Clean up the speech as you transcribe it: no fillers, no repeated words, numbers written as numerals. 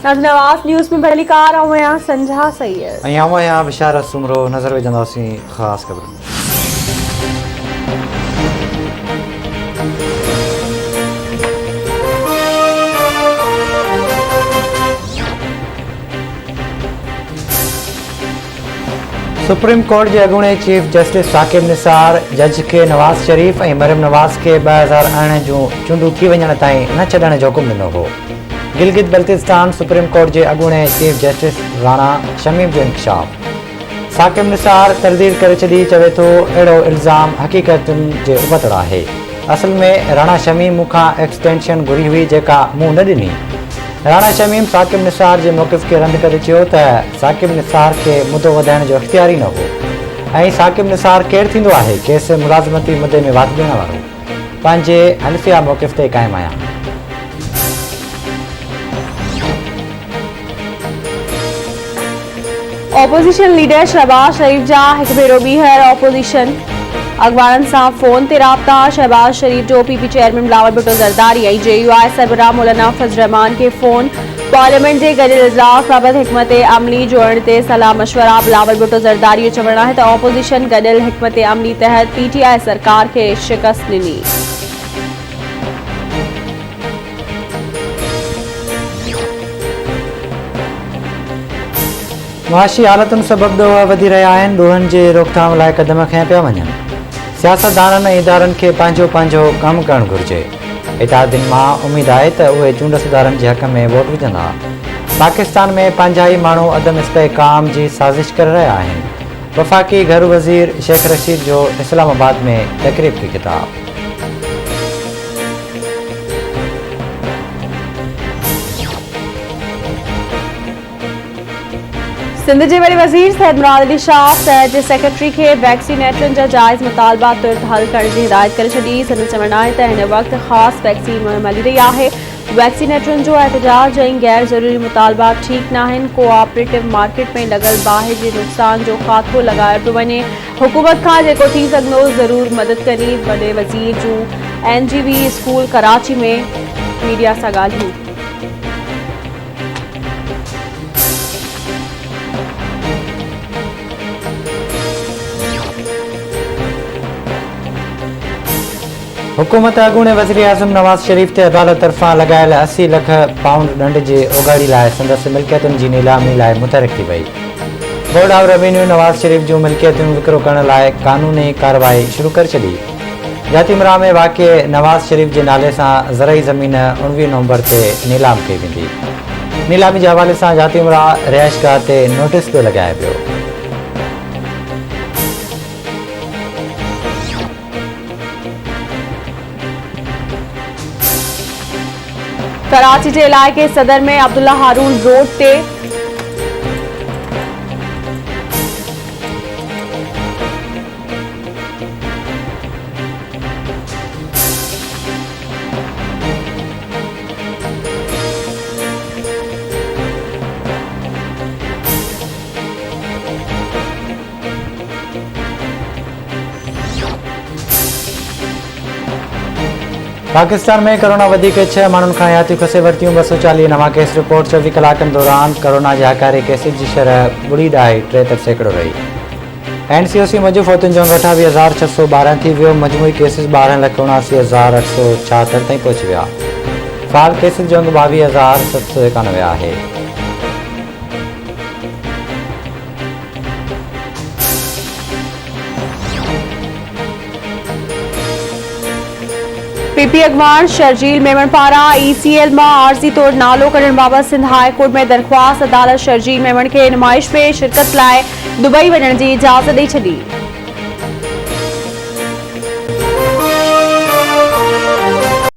नवाज़ news में पहली car आऊं संझा सैयद ऐं बिशारत सुमरो नज़र विझंदासीं ख़ासि ख़बर। सुप्रीम कोर्ट के अॻूणे चीफ जस्टिस साकिब निसार जज के नवाज़ शरीफ और मरियम नवाज़ के 2018 जूं चूंडूं थी वञण ताईं न छॾण जो हुकुम ॾिनो हो। गिलगित बल्तिस्तान सुप्रीम कोर्ट के अॻूणे चीफ जस्टिस राणा शमीम जो इंकशाफ। साकिब निसार तरदीद करे छॾी, चवे थो अहिड़ो इल्ज़ाम हक़ीक़तुनि जे उबतड़ आहे। असल में राणा शमीम मूंखां एक्सटेंशन घुरी हुई जेका मूं न ॾिनी। राणा शमीम साकिब निसार के मौक़िफ़ के रद्द करे चयो त साकिब निसार के मुद्दो वधाइण जो इख्तियार ही न हो ऐं साकिब निसार केरु थींदो आहे केस मुलाज़मती मुद्दे में वाद ॾियण वारो। पंहिंजे हल्फिया मौक़िफ़ ते क़ाइमु आहियां। ऑपोजिशन लीडर शहबाज शरीफ जा एक भेरो ॿीहर ऑपोजिशन अखबारन से फोन ते राब्ता। शहबाज शरीफ जो पीपी चेयरमैन बिलावल भुट्टो ज़रदारी और JUI सरबराह मौलाना फजल रहमान के फोन। पार्लियामेंट के गडियल इजलास बाबत हिकमत अमली जोड़ने ते सलाह मशवरा। बिलावल भुट्टो ज़रदारी जो चवण है तो ऑपोजिशन गडियल हिकमत अमली तहत PTI सरकार के शिकस्त ॾिनी। मुआशी हालतुनि सबब ॾोह वधी रहिया आहिनि। ॾोहनि जे रोकथाम लाइ क़दम खयां पिया वञनि। सियासतदाननि ऐं इदारनि खे पंहिंजो पंहिंजो कमु करणु घुरिजे। इत्तेहादियुनि मां उमेद आहे त उहे चूंड सुधारनि जे हक़ में वोट विझंदा। पाकिस्तान में पंहिंजा ई माण्हू अदम इस्तेहकाम जी साज़िश करे रहिया आहिनि। वफ़ाक़ी घर वज़ीर शेख रशीद जो इस्लामाबाद में तक़रीब की किताब। सिंध के वरी वज़ीर सैयद मुराद अली शाह सैयद के सेक्रेटरी के वैक्सीनेटरन जा जायज़ मुतालबा तुरंत हल करने की हिदायत कर दी। सिंध चवण है तो इन वक्त खास वैक्सीन मुहिम हली रही है। वैक्सीनेटरन जो एहतजाज और गैर ज़रूरी मुतालबा ठीक न। कोऑपरेटिव मार्केट में लगल बाहि के नुकसान जो खात्मो लगायो पियो वञे। हुकूमत का जेको थी सघंदो ज़रूर मदद करी। वॾे वज़ीर जूं NGV स्कूल कराची में मीडिया से ॻाल्हियूं। हुकूमत अॻूणे वज़ीर आज़म नवाज़ शरीफ ते अदालत तरफ़ां लगायल 80 लाख पाउंड ॾंड जे ओगाड़ी लाइ संदसि मिल्कियतुनि जी नीलामी लाइ मुतहरिक थी वई। Board of revenue Nawaz Sharif जूं मिल्कियतूं विकिरो करण लाइ कानूनी कार्रवाई शुरू करे छॾी। जातिमरा में वाक़ नवाज़ शरीफ के नाले सां ज़रई ज़मीन 19 नवंबर ते नीलाम कई वेंदी। नीलामी के हवाले सां जातिमरा रिहाइशगाह ते नोटिस पियो लॻाए पियो। कराची के इलाके सदर में अब्दुल्ला हारून रोड ते पाकिस्तान में कोरोना वधीक 6 माण्हुनि खां हयातियूं खसे वरितियूं। 240 नवां केस रिपोर्ट। 24 कलाकनि दौरान कोरोना के हकारी केसिस की शरह 0.73% रही। NCOC मूजिब फौतुनि जो 28,612 थी वियो। मजमूई केसिस 12,79,876 ताईं पहुची विया। फाल केसिस जो 22,791 आहे। PP अगवान शर्जील मेमन पारा ECL में आर्जी तौर नालो करण बाबत सिंध हाई कोर्ट में दरख्वास्त। अदालत शर्जील मेमन के नुमाइश में शिरकत लाइ दुबई वञण की इजाज़त ॾेई छॾी।